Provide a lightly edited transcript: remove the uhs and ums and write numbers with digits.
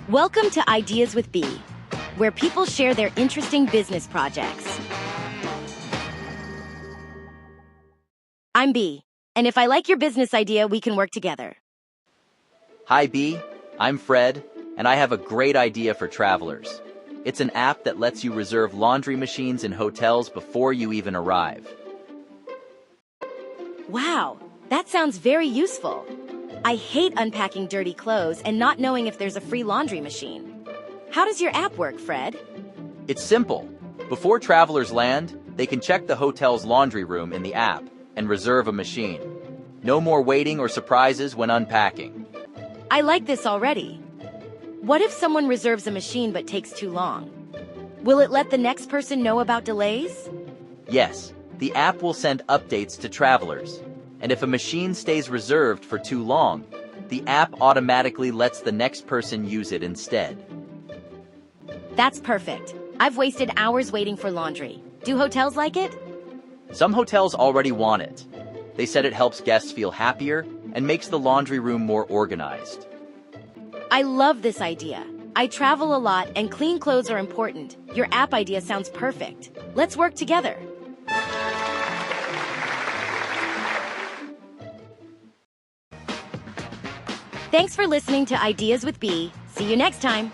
Welcome to Ideas with B, where people share their interesting business projects. I'm B, and if I like your business idea, we can work together. Hi B, I'm Fred, and I have a great idea for travelers. It's an app that lets you reserve laundry machines in hotels before you even arrive. Wow, that sounds very useful. I hate unpacking dirty clothes and not knowing if there's a free laundry machine. How does your app work, Fred? It's simple. Before travelers land, they can check the hotel's laundry room in the app and reserve a machine. No more waiting or surprises when unpacking. I like this already. What if someone reserves a machine but takes too long? Will it let the next person know about delays? Yes, the app will send updates to travelers. And if a machine stays reserved for too long, the app automatically lets the next person use it instead. That's perfect. I've wasted hours waiting for laundry. Do hotels like it? Some hotels already want it. They said it helps guests feel happier and makes the laundry room more organized. I love this idea. I travel a lot and clean clothes are important. Your app idea sounds perfect. Let's work together. Thanks for listening to Ideas with B. See you next time.